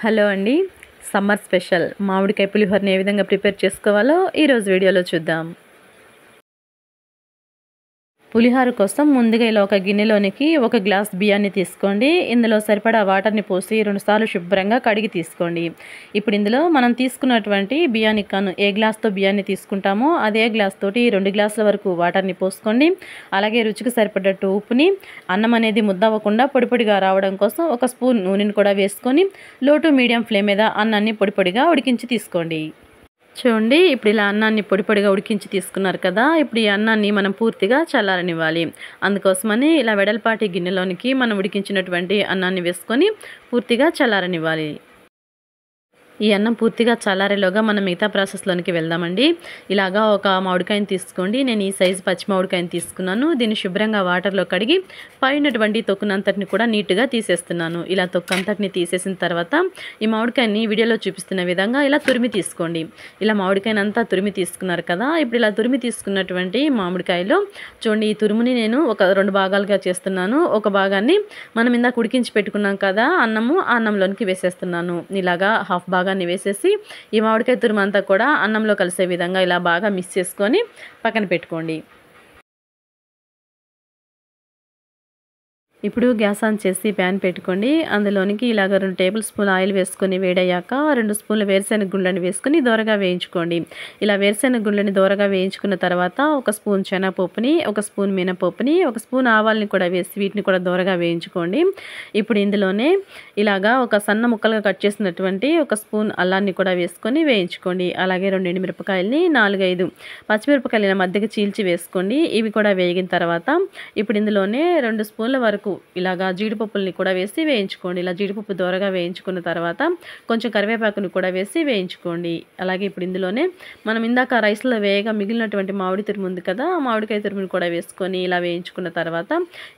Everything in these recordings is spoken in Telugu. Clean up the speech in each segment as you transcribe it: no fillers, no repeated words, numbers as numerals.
హలో అండి. సమ్మర్ స్పెషల్ మామిడికాయ పులిహోరని ఏ విధంగా ప్రిపేర్ చేసుకోవాలో ఈరోజు వీడియోలో చూద్దాం. పులిహోర కోసం ముందుగా ఇలా ఒక గిన్నెలోనికి ఒక గ్లాస్ బియ్యాన్ని తీసుకోండి. ఇందులో సరిపడా వాటర్ని పోసి 2 సార్లు శుభ్రంగా కడిగి తీసుకోండి. ఇప్పుడు ఇందులో మనం తీసుకున్నటువంటి బియ్యానికి గాను ఏ గ్లాస్తో బియ్యాన్ని తీసుకుంటామో అదే గ్లాస్ తోటి 2 గ్లాసుల వరకు వాటర్ని పోసుకోండి. అలాగే రుచికి సరిపడ్డట్టు ఉప్పుని, అన్నం అనేది ముద్దవ్వకుండా పొడి పొడిగా రావడం కోసం ఒక స్పూన్ నూనెని కూడా వేసుకొని లో టు మీడియం ఫ్లేమ్ మీద అన్నాన్ని పొడి పొడిగా ఉడికించి తీసుకోండి. చూడండి, ఇప్పుడు ఇలా అన్నాన్ని పొడి పొడిగా ఉడికించి తీసుకున్నారు కదా. ఇప్పుడు ఈ అన్నాన్ని మనం పూర్తిగా చల్లారనివ్వాలి. అందుకోసమని ఇలా వెడల్పాటి గిన్నెలోనికి మనం ఉడికించినటువంటి అన్నాన్ని వేసుకొని పూర్తిగా చల్లారనివ్వాలి. ఈ అన్నం పూర్తిగా చల్లారేలోగా మనం మిగతా ప్రాసెస్లోనికి వెళ్దామండి. ఇలాగా ఒక మామిడికాయని తీసుకోండి. నేను ఈ సైజు పచ్చి మామిడికాయని తీసుకున్నాను. దీన్ని శుభ్రంగా వాటర్లో కడిగి పైనటువంటి తొక్కునంతటిని కూడా నీట్గా తీసేస్తున్నాను. ఇలా తొక్కంతటిని తీసేసిన తర్వాత ఈ మామిడికాయని వీడియోలో చూపిస్తున్న విధంగా ఇలా తురిమి తీసుకోండి. ఇలా మామిడికాయని అంతా తురిమి తీసుకున్నారు కదా. ఇప్పుడు ఇలా తురిమి తీసుకున్నటువంటి మామిడికాయలో చూడండి, ఈ తురుముని నేను ఒక 2 భాగాలుగా చేస్తున్నాను. ఒక భాగాన్ని మనం ఇందాక ఉడికించి పెట్టుకున్నాం కదా అన్నము, ఆ అన్నంలోనికి వేసేస్తున్నాను. ఇలాగా హాఫ్ భాగాన్ని వేసేసి ఈ మామిడికాయ తురుమంతా కూడా అన్నంలో కలిసే విధంగా ఇలా బాగా మిక్స్ చేసుకొని పక్కన పెట్టుకోండి. ఇప్పుడు గ్యాస్ ఆన్ చేసి ప్యాన్ పెట్టుకోండి. అందులోనికి ఇలాగ 2 టేబుల్ స్పూన్ ఆయిల్ వేసుకొని వేడయ్యాక 2 స్పూన్ల వేరుశెనగ గుళ్ళని వేసుకొని దోరగా వేయించుకోండి. ఇలా వేరుశెనగ గుళ్ళని దోరగా వేయించుకున్న తర్వాత 1 స్పూన్ శనగపప్పుని, 1 స్పూన్ మినపప్పుని, 1 స్పూన్ ఆవాల్ని కూడా వేసి వీటిని కూడా దోరగా వేయించుకోండి. ఇప్పుడు ఇందులోనే ఇలాగా ఒక సన్న ముక్కలుగా కట్ చేసినటువంటి 1 స్పూన్ అల్లాన్ని కూడా వేసుకొని వేయించుకోండి. అలాగే 2 ఎండుమిరపకాయలని, 4-5 పచ్చిమిరపకాయల మధ్యకి చీల్చి వేసుకోండి. ఇవి కూడా వేగిన తర్వాత ఇప్పుడు ఇందులోనే 2 స్పూన్ల వరకు ఇలాగా జీడిపప్పుల్ని కూడా వేసి వేయించుకోండి. ఇలా జీడిపప్పు దోరగా వేయించుకున్న తర్వాత కొంచెం కరివేపాకుని కూడా వేసి వేయించుకోండి. అలాగే ఇప్పుడు ఇందులోనే మనం ఇందాక రైస్లో వేయగా మిగిలినటువంటి మామిడి తురుము ఉంది కదా, ఆ మామిడికాయ తురుముని కూడా వేసుకొని ఇలా వేయించుకున్న తర్వాత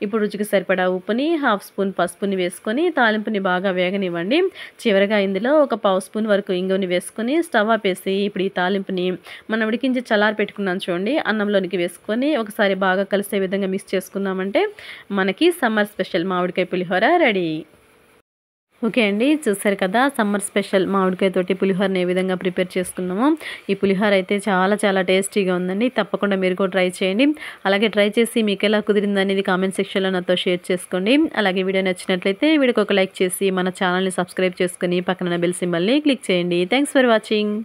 ఇప్పుడు రుచికి సరిపడా ఉప్పుని, 1/2 స్పూన్ పసుపుని వేసుకొని తాలింపుని బాగా వేగనివ్వండి. చివరిగా ఇందులో ఒక 1/2 స్పూన్ వరకు ఇంగువని వేసుకొని స్టవ్ ఆపేసి ఇప్పుడు ఈ తాలింపుని మనం ఉడికించి చల్లారి పెట్టుకున్నాం చూడండి, అన్నంలోనికి వేసుకొని ఒకసారి బాగా కలిసే విధంగా మిక్స్ చేసుకున్నామంటే మనకి సమ్మర్ స్పెషల్ మామిడికాయ పులిహోర రెడీ. ఓకే అండి, చూసారు కదా సమ్మర్ స్పెషల్ మామిడికాయ తోటి పులిహోరని ఏ విధంగా ప్రిపేర్ చేసుకున్నామో. ఈ పులిహోర అయితే చాలా చాలా టేస్టీగా ఉందండి. తప్పకుండా మీరు కూడా ట్రై చేయండి. అలాగే ట్రై చేసి మీకు ఎలా కుదిరింది అనేది కామెంట్ సెక్షన్లో నాతో షేర్ చేసుకోండి. అలాగే వీడియో నచ్చినట్లయితే వీడియోకి ఒక లైక్ చేసి మన ఛానల్ని సబ్స్క్రైబ్ చేసుకొని పక్కన బెల్ సింబల్ని క్లిక్ చేయండి. Thanks for watching.